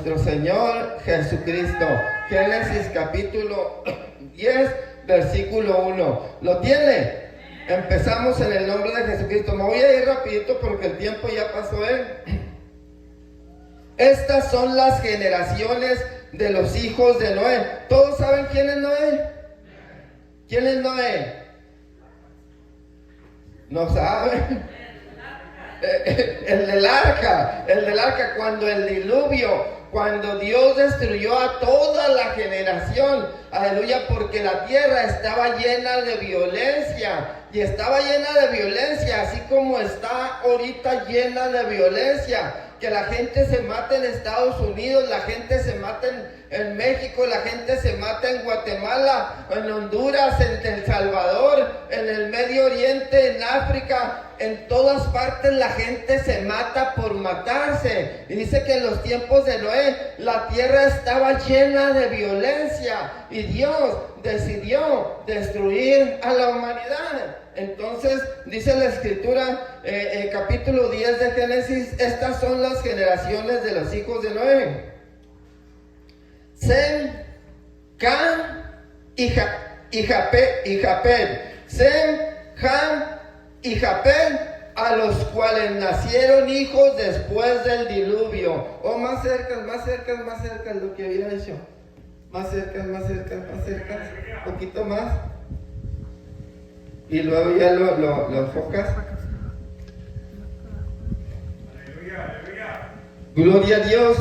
nuestro Señor Jesucristo. Génesis capítulo 10, versículo 1. ¿Lo tiene? Empezamos en el nombre de Jesucristo. Me voy a ir rapidito porque el tiempo ya pasó, Estas son las generaciones de los hijos de Noé. ¿Todos saben quién es Noé? ¿Quién es Noé? ¿No saben? El del arca, cuando el diluvio, cuando Dios destruyó a toda la generación, aleluya, porque la tierra estaba llena de violencia, y estaba llena de violencia, así como está ahorita llena de violencia, que la gente se mata en Estados Unidos, la gente se mata en México, la gente se mata en Guatemala, en Honduras, en El Salvador, en el Medio Oriente, en África, en todas partes la gente se mata por matarse. Y dice que en los tiempos de Noé la tierra estaba llena de violencia y Dios decidió destruir a la humanidad. Entonces dice la escritura, capítulo 10 de Génesis, estas son las generaciones de los hijos de Noé: Sem, Cam y Japet. Sem, Cam y Japet, a los cuales nacieron hijos después del diluvio. Oh, más cerca lo que había dicho. Más cerca, un poquito más. Y luego ya lo enfocas. Gloria a Dios.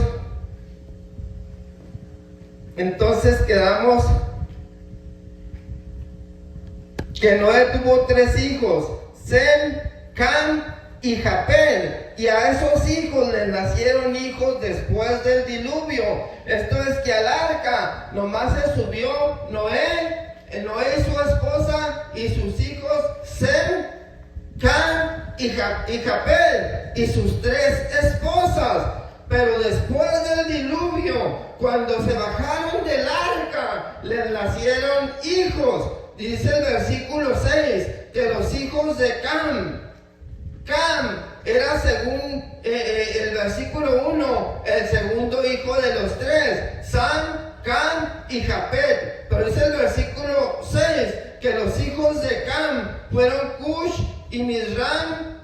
Entonces quedamos que Noé tuvo 3 hijos: Sem, Cam y Japet, y a esos hijos les nacieron hijos después del diluvio. Esto es que al arca nomás se subió Noé y su esposa y sus hijos Sem, Cam y Japet y sus 3 esposas. Pero después del diluvio, cuando se bajaron del arca, les nacieron hijos. Dice el versículo 6 que los hijos de Cam era, según el versículo 1, el segundo hijo de los 3, Sam, Cam y Japet. Pero dice el versículo 6 que los hijos de Cam fueron Cush y Mizram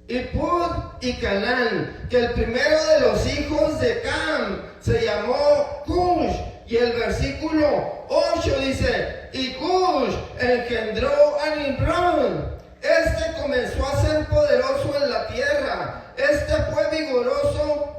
y Pud y Canaán. Que el primero de los hijos de Cam se llamó Cush. Y el versículo 8 dice: y Cush engendró a Nimrod. Este comenzó a ser poderoso en la tierra. Este fue vigoroso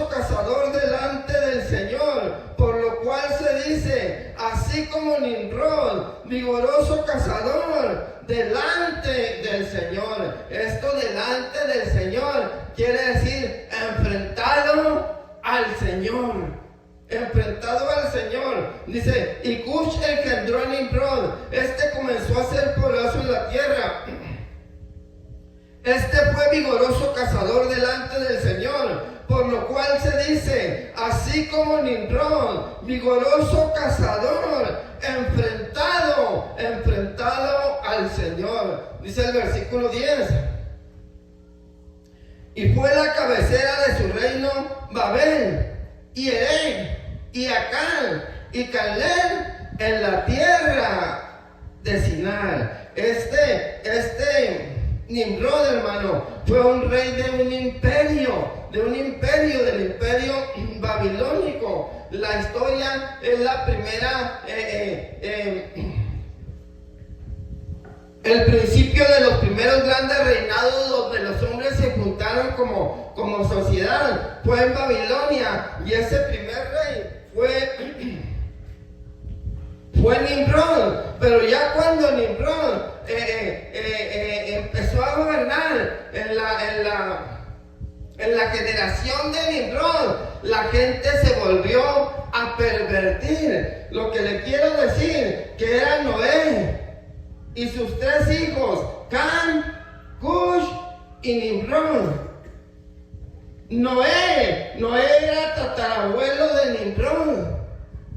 cazador delante del Señor, por lo cual se dice, así como Nimrod, vigoroso cazador delante del Señor. Esto delante del Señor quiere decir enfrentado al Señor. Enfrentado al Señor. Dice, y Cush engendró a Nimrod. Este comenzó a ser poderoso en la tierra. Este fue vigoroso cazador delante del Señor, por lo cual se dice, así como Nimrod, vigoroso cazador, enfrentado al Señor. Dice el versículo 10. Y fue la cabecera de su reino Babel, y Erech, y Acán, y Calneh en la tierra de Sinar. Este Nimrod, hermano, fue un rey del imperio babilónico. La historia es la primera, el principio de los primeros grandes reinados donde los hombres se juntaron como sociedad. Fue en Babilonia, y ese primer rey fue Nimrod. Pero ya cuando Nimrod empezó a gobernar en la generación de Nimrod, la gente se volvió a pervertir. Lo que le quiero decir, que era Noé y sus 3 hijos, Cam, Cush y Nimrod. Noé era tatarabuelo de Nimrod.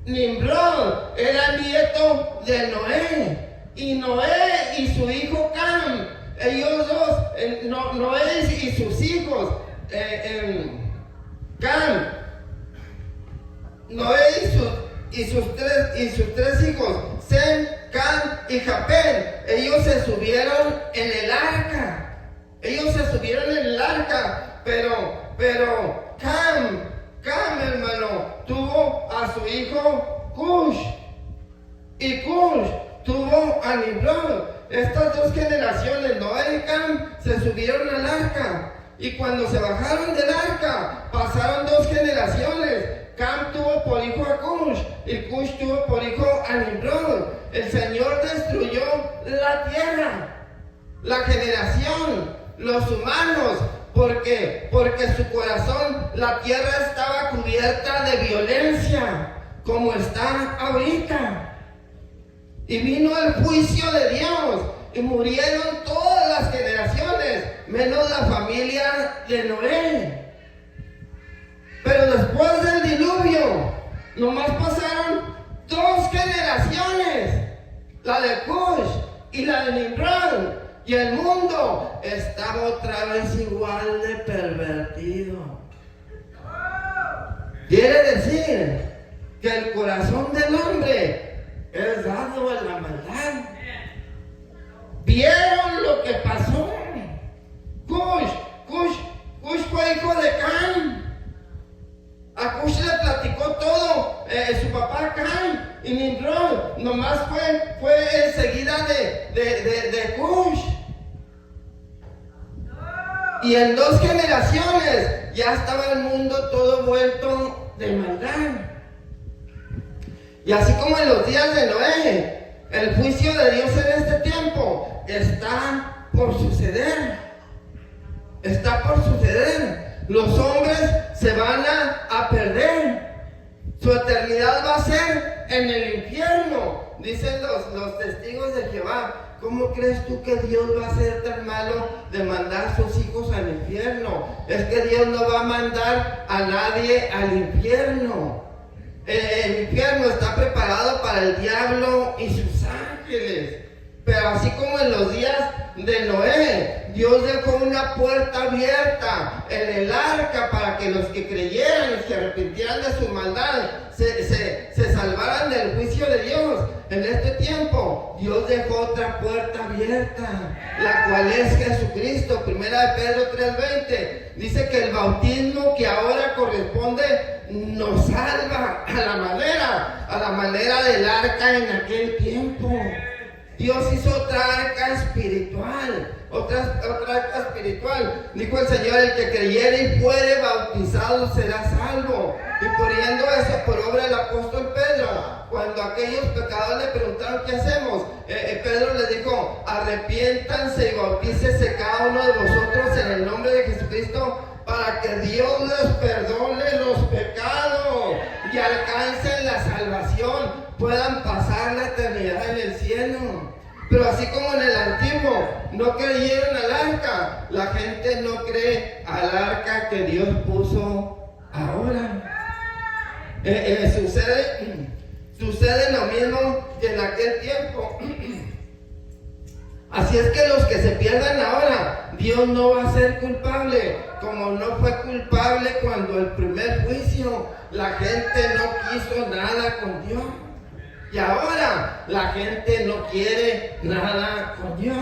Nimrod era nieto de Noé. Y Noé y su hijo Cam, ellos dos, Noé y sus hijos, Cam Noé y sus tres hijos, Sem, Cam y Japén, ellos se subieron en el arca. Pero Cam, hermano, tuvo a su hijo Cush. Y Cush tuvo a Nimrod. Estas dos generaciones, Noé y Cam, se subieron al arca. Y cuando se bajaron del arca, pasaron 2 generaciones. Cam tuvo por hijo a Cush y Cush tuvo por hijo a Nimrod. El Señor destruyó la tierra, la generación, los humanos, porque su corazón, la tierra estaba cubierta de violencia, como está ahorita. Y vino el juicio de Dios y murieron todas las generaciones, menos la familia de Noé. Pero después del diluvio, nomás pasaron 2 generaciones, la de Cush y la de Nimrod, y el mundo estaba otra vez igual de pervertido. Quiere decir que el corazón del hombre es dado a la maldad. ¿Vieron lo que pasó? Cush fue hijo de Cam. A Cush le platicó todo su papá Cam, y Nimrod nomás fue enseguida de Cush. Y en 2 generaciones ya estaba el mundo todo vuelto de maldad. Y así como en los días de Noé, el juicio de Dios en este tiempo está por suceder. Los hombres se van a perder. Su eternidad va a ser en el infierno. Dicen los testigos de Jehová: ¿cómo crees tú que Dios va a ser tan malo de mandar a sus hijos al infierno? Es que Dios no va a mandar a nadie al infierno. El infierno está preparado para el diablo y sus ángeles. Pero así como en los días de Noé, Dios dejó una puerta abierta en el arca para que los que creyeran y se arrepintieran de su maldad se salvaran del juicio de Dios. En este tiempo, Dios dejó otra puerta abierta, la cual es Jesucristo. 1 Pedro 3:20 dice que el bautismo que ahora corresponde nos salva a la manera del arca en aquel tiempo. Dios hizo otra arca espiritual, otra arca espiritual. Dijo el Señor: el que creyere y fuere bautizado será salvo. Y poniendo eso por obra del apóstol Pedro, cuando aquellos pecadores le preguntaron ¿qué hacemos? Pedro les dijo: arrepiéntanse y bautícese cada uno de vosotros en el nombre de Jesucristo, para que Dios les perdone los pecados y alcancen la salvación, puedan pasar la eternidad en el cielo. Pero así como en el antiguo no creyeron al arca, la gente no cree al arca que Dios puso ahora. Sucede lo mismo que en aquel tiempo. Así es que los que se pierdan ahora, Dios no va a ser culpable, como no fue culpable cuando el primer juicio la gente no quiso nada con Dios. Y ahora la gente no quiere nada con Dios.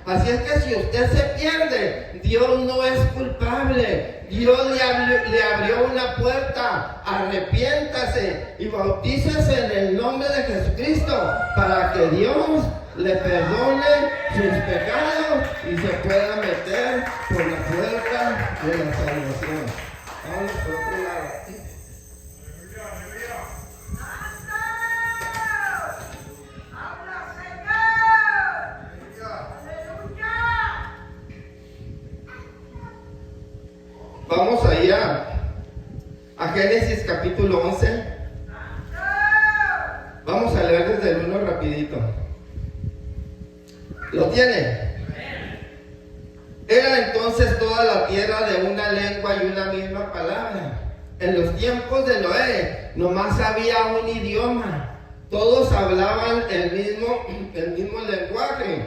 Así es que si usted se pierde, Dios no es culpable. Dios le abrió una puerta. Arrepiéntase y bautícese en el nombre de Jesucristo, para que Dios le perdone sus pecados y se pueda meter por la puerta de la salvación. Vamos por otro lado. Vamos allá a Génesis capítulo 11. Vamos a leer desde el 1 rapidito. ¿Lo tiene? Era entonces toda la tierra de una lengua y una misma palabra. En los tiempos de Noé nomás había un idioma. Todos hablaban el mismo lenguaje.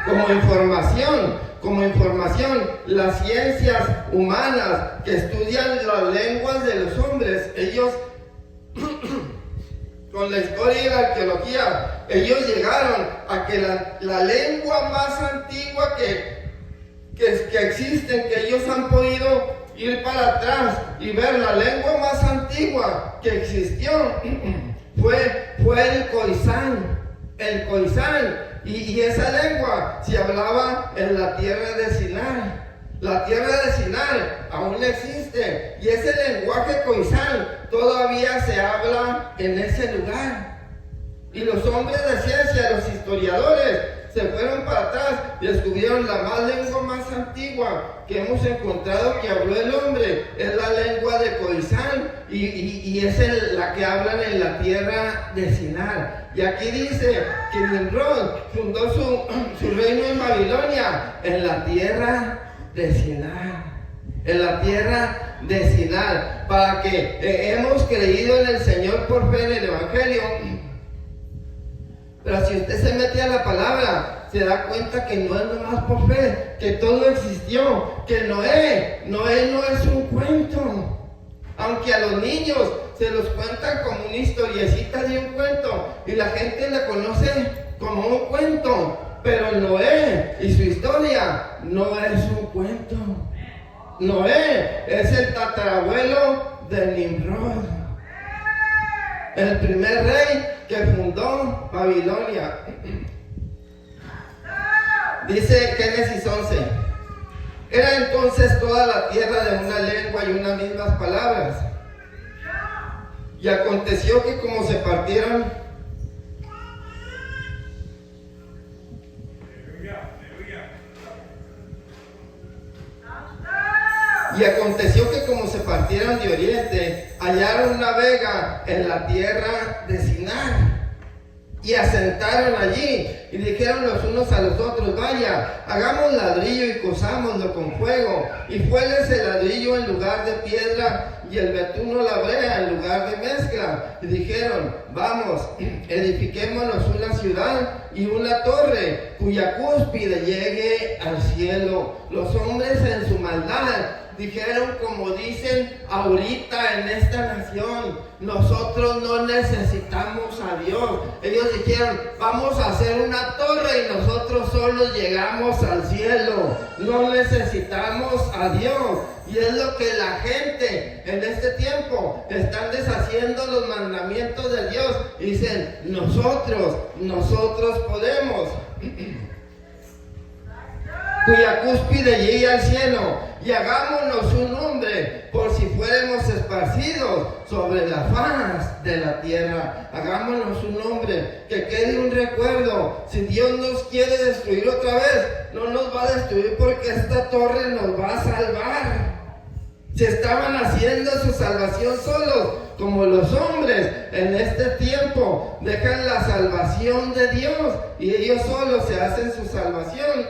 como información, como información, las ciencias humanas que estudian las lenguas de los hombres, ellos con la historia y la arqueología, ellos llegaron a que la lengua más antigua que existen, que ellos han podido ir para atrás y ver, la lengua más antigua que existió fue el Khoisan. El Khoisan, y esa lengua se hablaba en la tierra de Sinai. La tierra de Sinai aún existe, y ese lenguaje Khoisan todavía se habla en ese lugar. Y los hombres de ciencia, los historiadores, se fueron para atrás y descubrieron la lengua más antigua que hemos encontrado que habló el hombre, es la lengua de Khoisan, y es la que hablan en la tierra de Sinai. Y aquí dice que Nimrod fundó su reino en Babilonia, en la tierra de Sinai. En la tierra de Sinai. Para que hemos creído en el Señor por fe en el Evangelio. Pero si usted se mete a la palabra, se da cuenta que no es nomás por fe, que todo existió, que Noé no es un cuento. Aunque a los niños se los cuentan como una historiecita de un cuento, y la gente la conoce como un cuento, pero Noé y su historia no es un cuento. Noé es el tatarabuelo de Nimrod, el primer rey que fundó Babilonia. Dice Génesis 11: era entonces toda la tierra de una lengua y unas mismas palabras. Y aconteció que como se partieron de oriente, hallaron una vega en la tierra de Sinai, y asentaron allí, y dijeron los unos a los otros: vaya, hagamos ladrillo y cosámoslo con fuego. Y fueles el ladrillo en lugar de piedra, y el betuno la brea en lugar de mezcla. Y dijeron: vamos, edifiquémonos una ciudad y una torre, cuya cúspide llegue al cielo. Los hombres en su maldad dijeron, como dicen ahorita en esta nación: nosotros no necesitamos a Dios. Ellos dijeron: vamos a hacer una torre y nosotros solo llegamos al cielo, no necesitamos a Dios. Y es lo que la gente en este tiempo están deshaciendo los mandamientos de Dios. Dicen: nosotros podemos, cuya cúspide llegue al cielo, y hagámonos un nombre, por si fuéramos esparcidos sobre la faz de la tierra. Hagámonos un nombre, que quede un recuerdo. Si Dios nos quiere destruir otra vez, no nos va a destruir porque esta torre nos va a salvar. Se estaban haciendo su salvación solos, como los hombres en este tiempo dejan la salvación de Dios y ellos solos se hacen su salvación.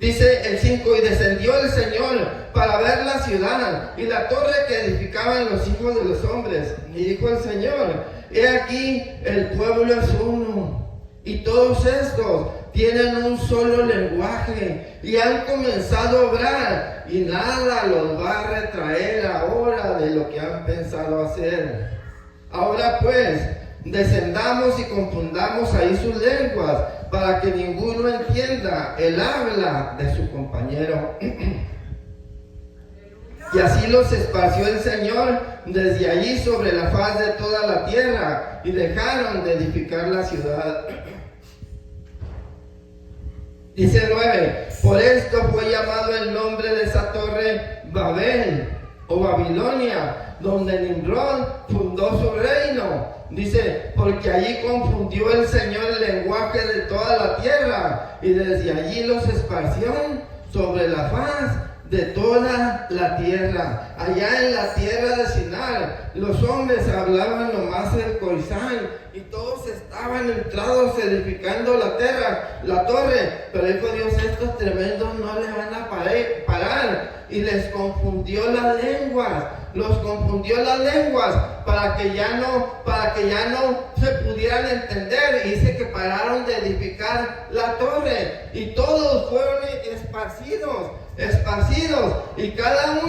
Dice el 5: y descendió el Señor para ver la ciudad y la torre que edificaban los hijos de los hombres. Y dijo el Señor: he aquí, el pueblo es uno, y todos estos tienen un solo lenguaje, y han comenzado a obrar, y nada los va a retraer ahora de lo que han pensado hacer. Ahora pues, descendamos y confundamos ahí sus lenguas, para que ninguno entienda el habla de su compañero. Y así los esparció el Señor desde allí sobre la faz de toda la tierra, y dejaron de edificar la ciudad. Dice 9: por esto fue llamado el nombre de esa torre Babel o Babilonia, donde Nimrod fundó su reino. Dice: porque allí confundió el Señor el lenguaje de toda la tierra, y desde allí los esparció sobre la faz de toda la tierra. Allá en la tierra de Sinar, los hombres hablaban nomás el Coizán, y todos estaban entrados edificando la torre. Pero dijo Dios, estos tremendos no le van a parar. Y les confundió las lenguas, los confundió las lenguas para que ya no se pudieran entender. Y dice que pararon de edificar la torre, y todos fueron esparcidos, y cada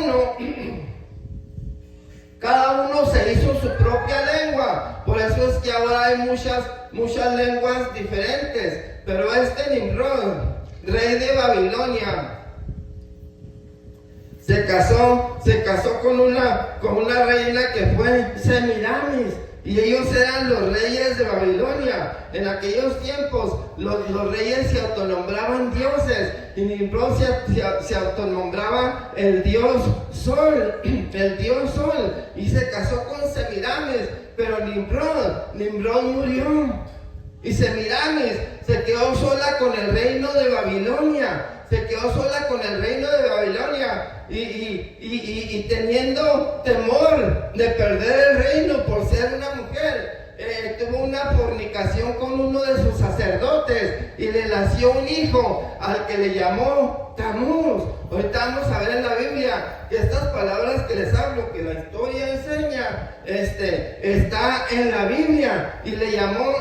uno se hizo su propia lengua. Por eso es que ahora hay muchas lenguas diferentes. Pero Nimrod, rey de Babilonia, se casó con una reina que fue Semiramis, y ellos eran los reyes de Babilonia. En aquellos tiempos los reyes se autonombraban dioses, y Nimrod se autonombraba el dios Sol, y se casó con Semiramis. Pero Nimrod murió, y Semiramis se quedó sola con el reino de Babilonia. Y teniendo temor de perder el reino por ser una mujer, tuvo una fornicación con uno de sus sacerdotes, y le nació un hijo al que le llamó Tamuz. Ahorita vamos a ver en la Biblia que estas palabras que les hablo, que la historia enseña, está en la Biblia, y le llamó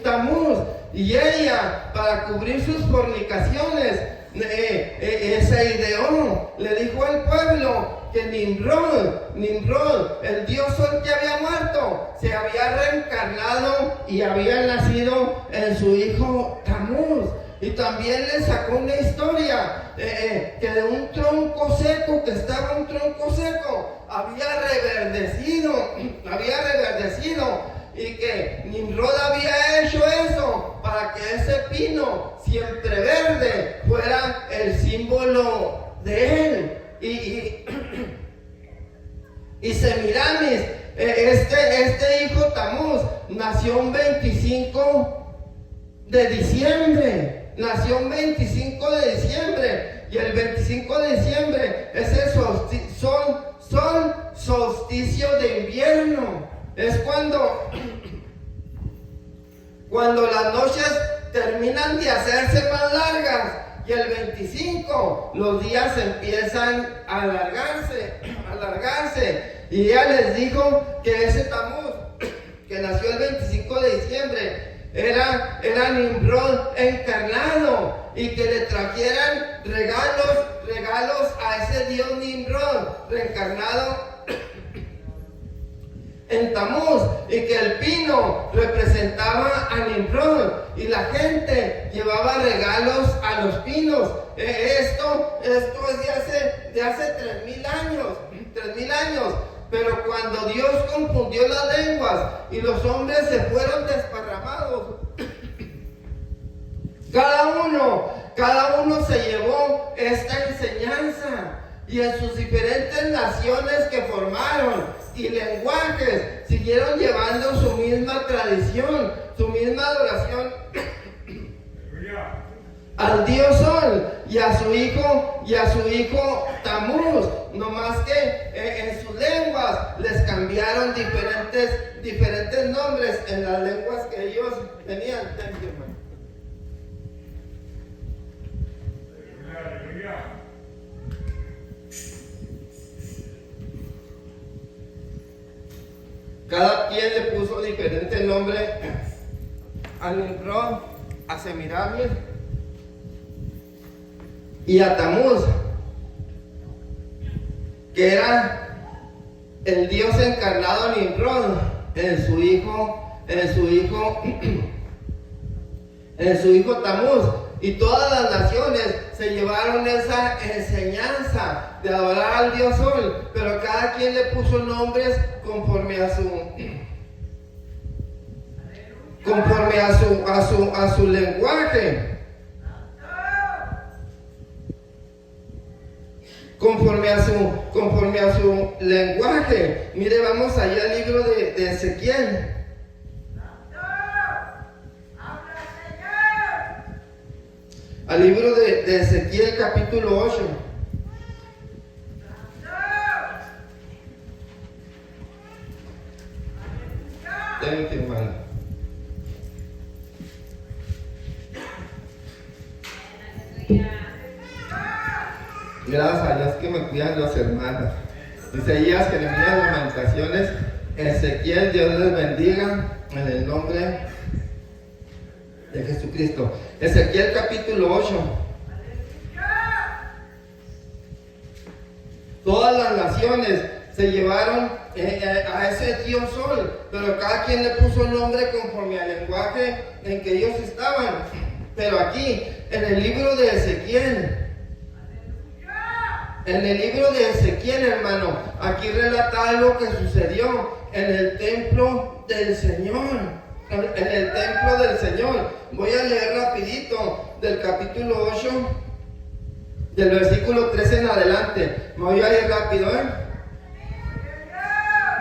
Tamuz. Y ella, para cubrir sus fornicaciones, se ideó, le dijo al pueblo que Nimrod, el dios Sol que había muerto, se había reencarnado y había nacido en su hijo Tamuz. Y también le sacó una historia que de un tronco seco, había reverdecido, y que Nimrod había hecho eso para que ese pino siempre verde fuera el símbolo de él. Y Semiramis, este hijo Tamuz, nació un 25 de diciembre. Y el 25 de diciembre es el solsticio de invierno. Es cuando las noches terminan de hacerse más largas, y el 25 los días empiezan a alargarse. Y ella les dijo que ese Tamuz, que nació el 25 de diciembre, era Nimrod encarnado, y que le trajeran regalos a ese dios Nimrod reencarnado en Tamuz, y que el pino representaba a Nimrod, y la gente llevaba regalos a los pinos. Esto es de hace 3,000 años. Pero cuando Dios confundió las lenguas y los hombres se fueron desparramados, cada uno se llevó esta enseñanza, y en sus diferentes naciones que formaron y lenguajes siguieron llevando su misma tradición, su misma adoración al dios Sol y a su hijo Tamuz. No más que en sus lenguas les cambiaron diferentes nombres en las lenguas que ellos tenían. Cada quien le puso diferente nombre a Nimrod, a Semiramis y a Tamuz, que era el Dios encarnado Nimrod en su hijo Tamuz. Y todas las naciones se llevaron esa enseñanza de adorar al Dios Sol, pero cada quien le puso nombres conforme a su lenguaje. Conforme a su lenguaje. Mire, vamos allá al libro de Ezequiel. Al libro de Ezequiel capítulo 8. Thank you, hermano. Gracias a Dios que me cuidan los hermanos. Isaías, Jeremías, Lamentaciones, Ezequiel, Dios les bendiga en el nombre de Jesucristo. Ezequiel capítulo 8. Todas las naciones se llevaron a ese dios sol, pero cada quien le puso nombre conforme al lenguaje en que ellos estaban. Pero aquí, en el libro de Ezequiel, hermano, aquí relata algo que sucedió en el templo del Señor. En el templo del Señor. Voy a leer rapidito del capítulo 8, del versículo 13 en adelante. Me voy a ir rápido,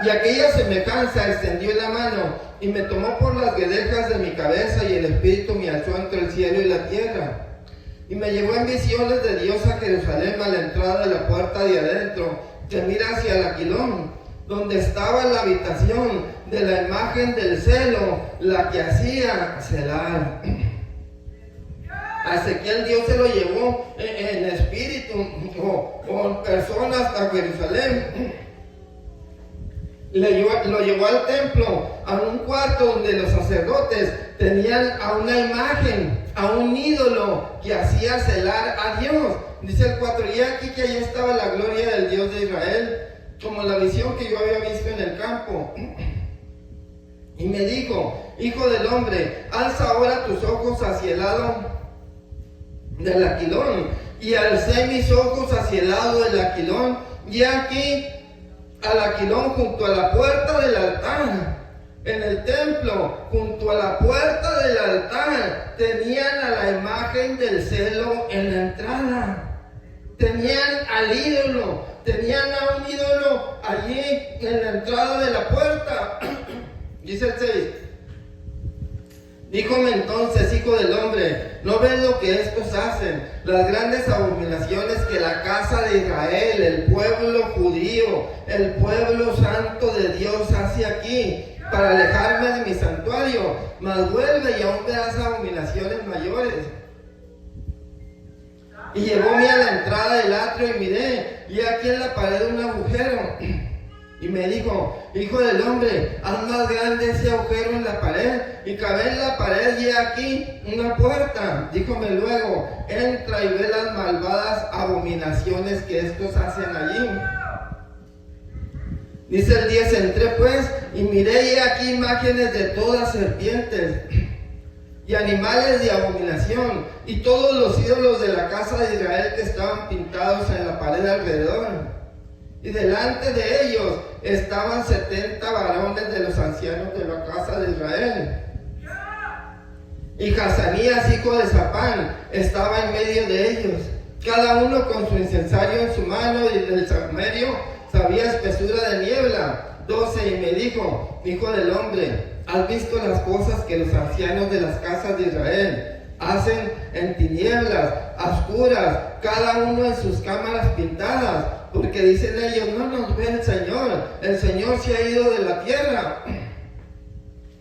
Y aquella semejanza extendió la mano y me tomó por las guedejas de mi cabeza, y el Espíritu me alzó entre el cielo y la tierra. Y me llevó en visiones de Dios a Jerusalén, a la entrada de la puerta de adentro, que mira hacia el Aquilón, donde estaba la habitación de la imagen del celo, la que hacía celar. A Ezequiel Dios se lo llevó en espíritu o en personas a Jerusalén. Lo llevó al templo, a un cuarto donde los sacerdotes tenían a una imagen, a un ídolo que hacía celar a Dios. Dice el 4, y aquí que allí estaba la gloria del Dios de Israel, como la visión que yo había visto en el campo. Y me dijo, hijo del hombre, alza ahora tus ojos hacia el lado del Aquilón. Y alcé mis ojos hacia el lado del Aquilón, y aquí al Aquilón junto a la puerta del altar. En el templo, junto a la puerta del altar, tenían a la imagen del celo en la entrada. Tenían al ídolo, tenían a un ídolo allí en la entrada de la puerta. Dice el 6. Díjome entonces, hijo del hombre, ¿no ves lo que estos hacen? Las grandes abominaciones que la casa de Israel, el pueblo judío, el pueblo santo de Dios hace aquí, para alejarme de mi santuario. Mas vuelve y aún verás abominaciones mayores. Y llevóme a la entrada del atrio y miré, y aquí en la pared un agujero. Y me dijo, hijo del hombre, haz más grande ese agujero en la pared, y cabe en la pared, y aquí una puerta. Díjome luego, entra y ve las malvadas abominaciones que estos hacen allí. Dice el 10, entré pues, y miré, y aquí imágenes de todas serpientes, y animales de abominación, y todos los ídolos de la casa de Israel que estaban pintados en la pared alrededor. Y delante de ellos estaban 70 varones de los ancianos de la casa de Israel. Y Hazanías, hijo de Sapán, estaba en medio de ellos, cada uno con su incensario en su mano, y del saumerio sabía espesura de niebla. 12, y me dijo, hijo del hombre, ¿has visto las cosas que los ancianos de las casas de Israel hacen en tinieblas, a oscuras, cada uno en sus cámaras pintadas? Porque dicen ellos, no nos ve el Señor se ha ido de la tierra.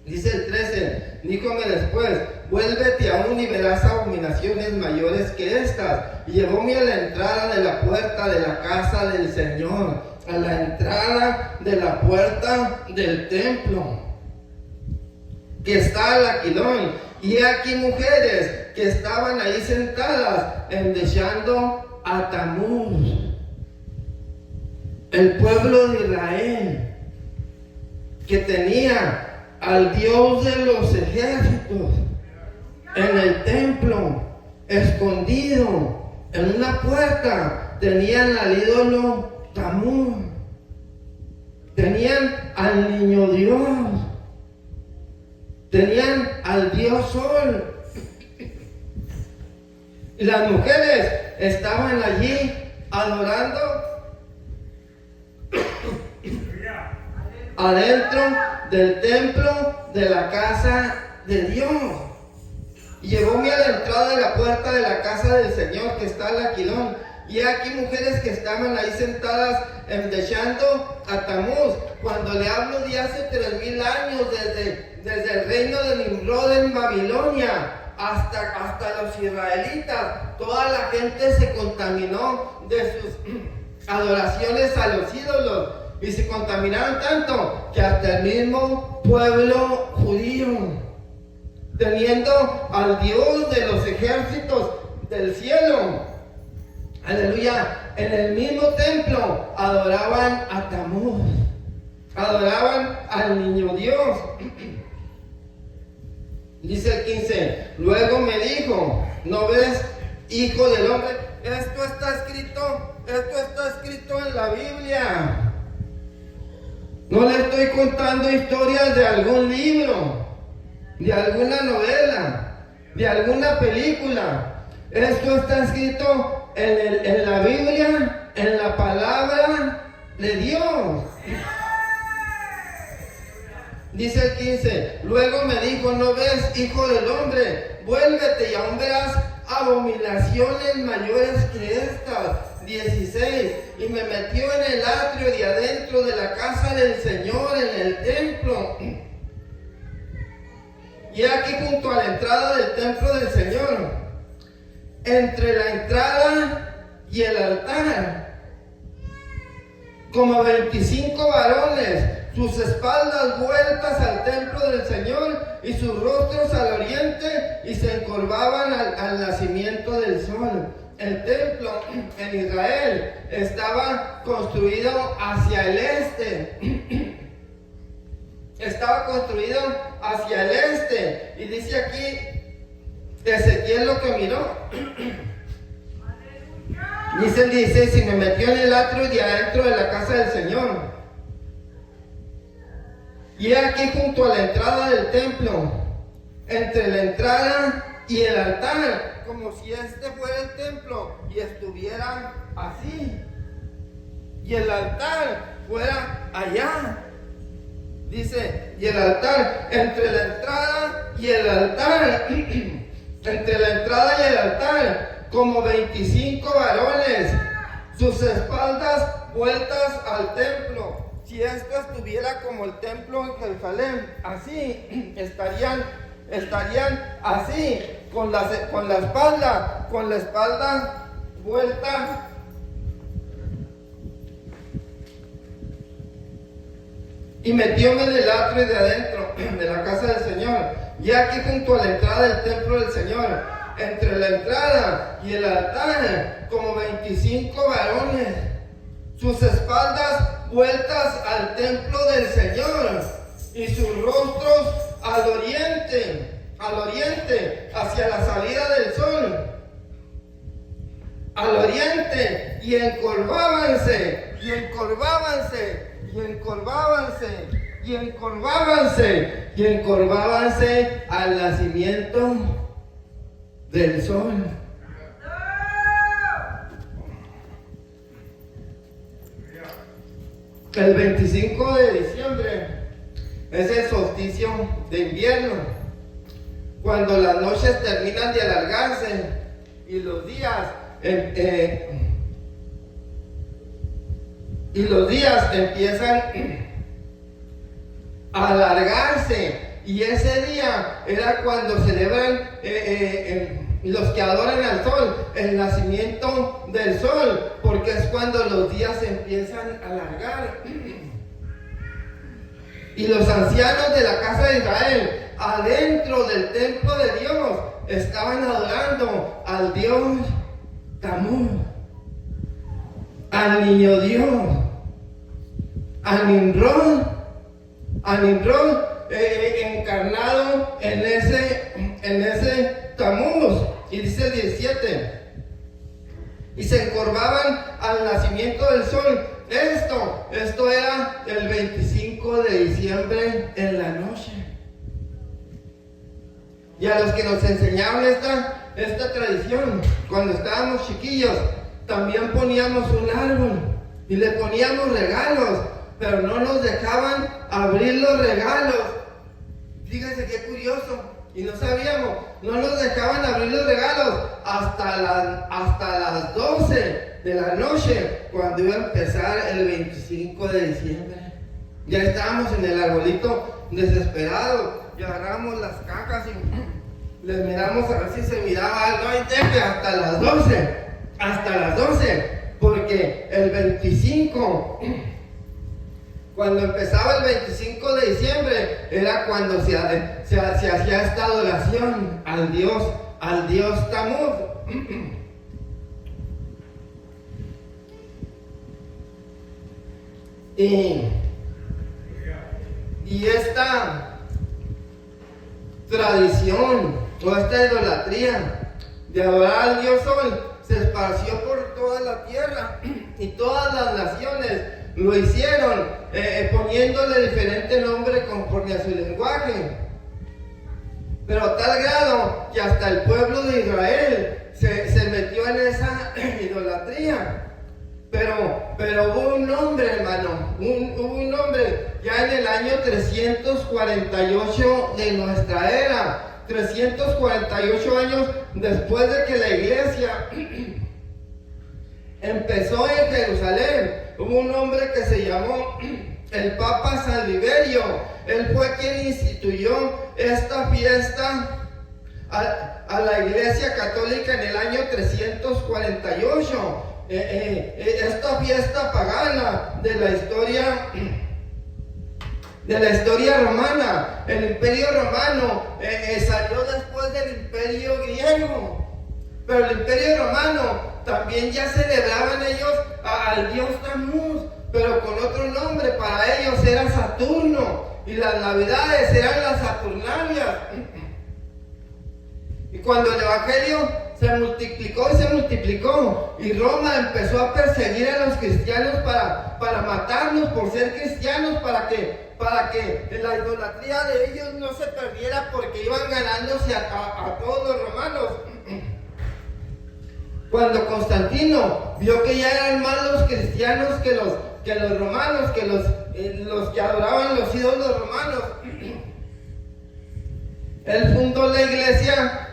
Dice el 13, díjome después, vuélvete aún y verás abominaciones mayores que estas. Y llevóme a la entrada de la puerta de la casa del Señor, a la entrada de la puerta del templo, que está al Aquilón. Y aquí mujeres que estaban ahí sentadas, endechando a Tamuz. El pueblo de Israel, que tenía al Dios de los ejércitos en el templo, escondido en una puerta, tenían al ídolo Tamuz, tenían al niño Dios, tenían al Dios Sol. Y las mujeres estaban allí adorando adentro del templo de la casa de Dios. Y llevóme a la entrada de la puerta de la casa del Señor que está al aquilón. Y aquí mujeres que estaban ahí sentadas endechando a Tamuz. Cuando le hablo de hace 3000 años, desde el reino de Nimrod en Babilonia hasta los israelitas, toda la gente se contaminó de sus adoraciones a los ídolos. Y se contaminaron tanto que hasta el mismo pueblo judío, teniendo al Dios de los ejércitos del cielo, aleluya, en el mismo templo adoraban a Tamuz, adoraban al niño Dios. Dice el 15, luego me dijo, ¿no ves, hijo del hombre? Esto está escrito en la Biblia. No le estoy contando historias de algún libro, de alguna novela, de alguna película. Esto está escrito en la Biblia, en la palabra de Dios. Dice el 15, luego me dijo, ¿no ves, hijo del hombre? Vuélvete y aún verás abominaciones mayores que estas. 16, y me metió en el atrio de adentro de la casa del Señor, en el templo. Y aquí junto a la entrada del templo del Señor, entre la entrada y el altar, como 25 varones, sus espaldas vueltas al templo del Señor y sus rostros al oriente, y se encorvaban al nacimiento del sol. El templo en Israel estaba construido hacia el este. Estaba construido hacia el este. Y dice aquí Ezequiel lo que miró. Dice el 16, y me metió en el atrio de adentro de la casa del Señor. Y aquí junto a la entrada del templo, entre la entrada y el altar, como si este fuera el templo y estuviera así, y el altar fuera allá. Dice, y el altar, entre la entrada y el altar, entre la entrada y el altar, como 25 varones, sus espaldas vueltas al templo. Si esto estuviera como el templo en Jerusalén, así estarían así, con la espalda vuelta. Y metióme en el atrio de adentro de la casa del Señor, y aquí junto a la entrada del templo del Señor, entre la entrada y el altar, como 25 varones, sus espaldas vueltas al templo del Señor, y sus rostros al oriente, hacia la salida del sol, al oriente, y encorvábanse al nacimiento del sol. El 25 de diciembre es el solsticio de invierno, cuando las noches terminan de alargarse y los días empiezan a alargarse. Y ese día era cuando celebran los que adoran al sol, el nacimiento del sol, porque es cuando los días se empiezan a alargar. Y los ancianos de la casa de Israel, adentro del templo de Dios, estaban adorando al Dios Tamuz, al niño Dios, a Nimrod, encarnado en ese Tamuz. Y dice el 17, y se encorvaban al nacimiento del sol. Esto era el 25 de diciembre en la noche. Y a los que nos enseñaban esta tradición, cuando estábamos chiquillos, también poníamos un árbol y le poníamos regalos, pero no nos dejaban abrir los regalos. Fíjense qué curioso, y no sabíamos, no nos dejaban abrir los regalos hasta las 12 de la noche, cuando iba a empezar el 25 de diciembre. Ya estábamos en el arbolito desesperados, y agarramos las cajas y les miramos a ver si se miraba algo. Ay, deje, hasta las 12, porque el 25, cuando empezaba el 25 de diciembre, era cuando se hacía esta adoración al Dios Tamuz. Y esta tradición o esta idolatría de adorar al Dios Sol se esparció por toda la tierra, y todas las naciones lo hicieron, poniéndole diferente nombre conforme a su lenguaje. Pero a tal grado que hasta el pueblo de Israel se metió en esa idolatría. Pero hubo un hombre, hermano, hubo un hombre ya en el año 348 de nuestra era, 348 años después de que la iglesia empezó en Jerusalén. Hubo un hombre que se llamó el Papa San Liberio. Él fue quien instituyó esta fiesta a la iglesia católica en el año 348. Esta fiesta pagana de la historia romana. El imperio romano salió después del imperio griego, pero el imperio romano también ya celebraban ellos al dios Tamuz, pero con otro nombre. Para ellos era Saturno, y las navidades eran las Saturnalias. Y cuando el evangelio se multiplicó, y Roma empezó a perseguir a los cristianos para matarlos por ser cristianos, para que la idolatría de ellos no se perdiera, porque iban ganándose a todos los romanos. Cuando Constantino vio que ya eran más los cristianos que los romanos, que los que adoraban los ídolos romanos, él fundó la iglesia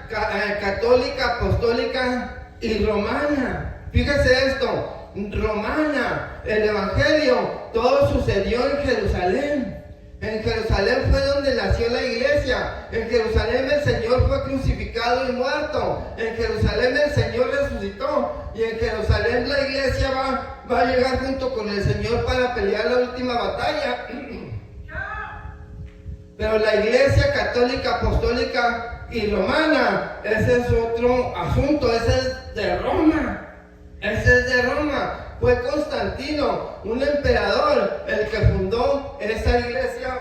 católica, apostólica y romana. Fíjese esto, romana. El evangelio, todo sucedió en Jerusalén. En Jerusalén fue donde nació la iglesia. En Jerusalén el Señor fue crucificado y muerto. En Jerusalén el Señor resucitó. Y en Jerusalén la iglesia va a llegar junto con el Señor para pelear la última batalla. Pero la iglesia católica, apostólica y romana, ese es otro asunto. Ese es de Roma. Fue Constantino, un emperador, el que fundó esa iglesia,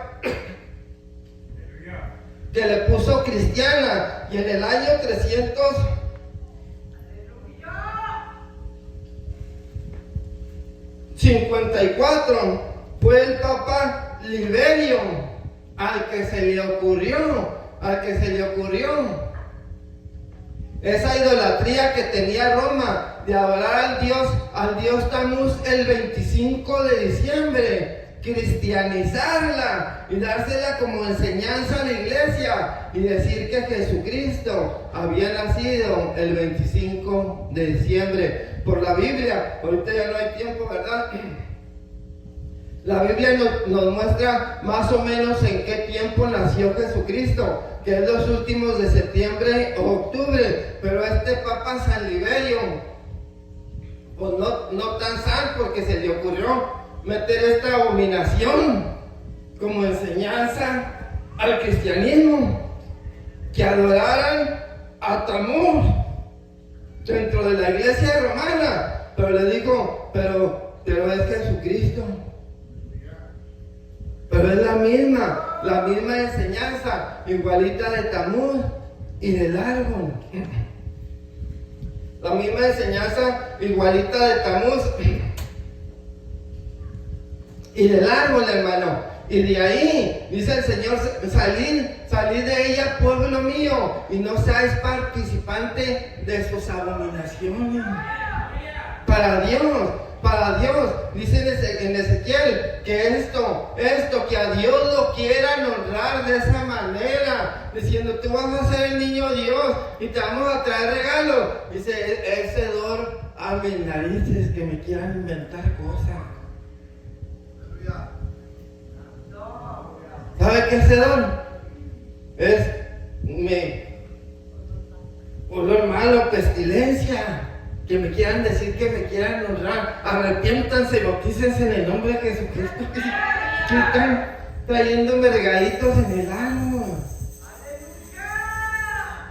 que le puso cristiana. Y en el año 354 fue el Papa Liberio al que se le ocurrió esa idolatría que tenía Roma de adorar al Dios Tamuz el 25 de diciembre, cristianizarla y dársela como enseñanza a la iglesia, y decir que Jesucristo había nacido el 25 de diciembre. Por la Biblia, ahorita ya no hay tiempo, ¿verdad? La Biblia nos muestra más o menos en qué tiempo nació Jesucristo, que es los últimos de septiembre o octubre. Pero este Papa San Liberio, pues no tan san, porque se le ocurrió meter esta abominación como enseñanza al cristianismo, que adoraran a Tamuz dentro de la iglesia romana. Pero le digo, pero es Jesucristo. Pero es la misma enseñanza, igualita de Tamuz y del árbol. La misma enseñanza igualita de Tamuz y del árbol, hermano. Y de ahí, dice el Señor, salid de ella, pueblo mío, y no seáis participante de sus abominaciones. Para Dios, dice en Ezequiel que esto, que a Dios lo quieran honrar de esa manera, diciendo, tú vas a ser el niño Dios y te vamos a traer regalos. Dice, es hedor a mis narices que me quieran inventar cosas. ¿Sabe qué es hedor? Es olor malo, pestilencia. Que me quieran decir, que me quieran honrar. Arrepiéntanse y bautícense en el nombre de Jesucristo. Que están trayéndome regalitos en el ano.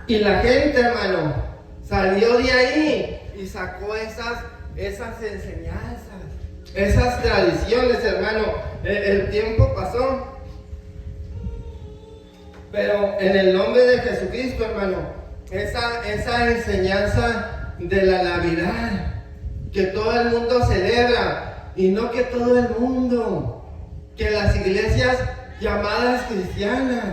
Y la gente, hermano, salió de ahí y sacó esas enseñanzas, esas tradiciones, hermano. El tiempo pasó, pero en el nombre de Jesucristo, hermano, esa enseñanza de la Navidad que todo el mundo celebra, y no que todo el mundo, que las iglesias llamadas cristianas,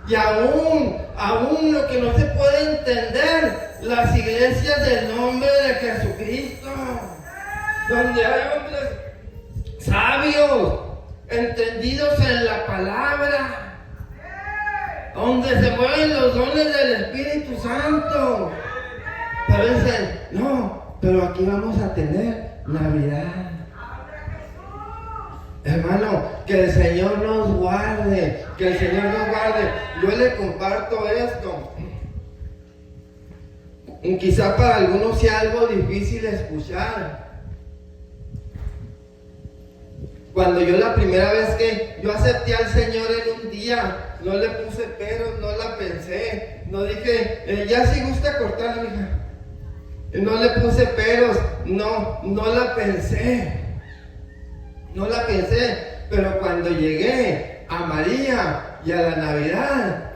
y aún lo que no se puede entender, las iglesias del nombre de Jesucristo, donde hay hombres sabios, entendidos en la palabra, donde se mueven los dones del Espíritu Santo. Pero dicen, no, pero aquí vamos a tener Navidad. Hermano, que el Señor nos guarde, que el Señor nos guarde. Yo le comparto esto. Quizá para algunos sea algo difícil escuchar. Cuando yo la primera vez que yo acepté al Señor en un día, no le puse peros, no la pensé, no dije, ya si gusta cortarla, mija. No le puse peros, no la pensé. No la pensé, pero cuando llegué a María y a la Navidad,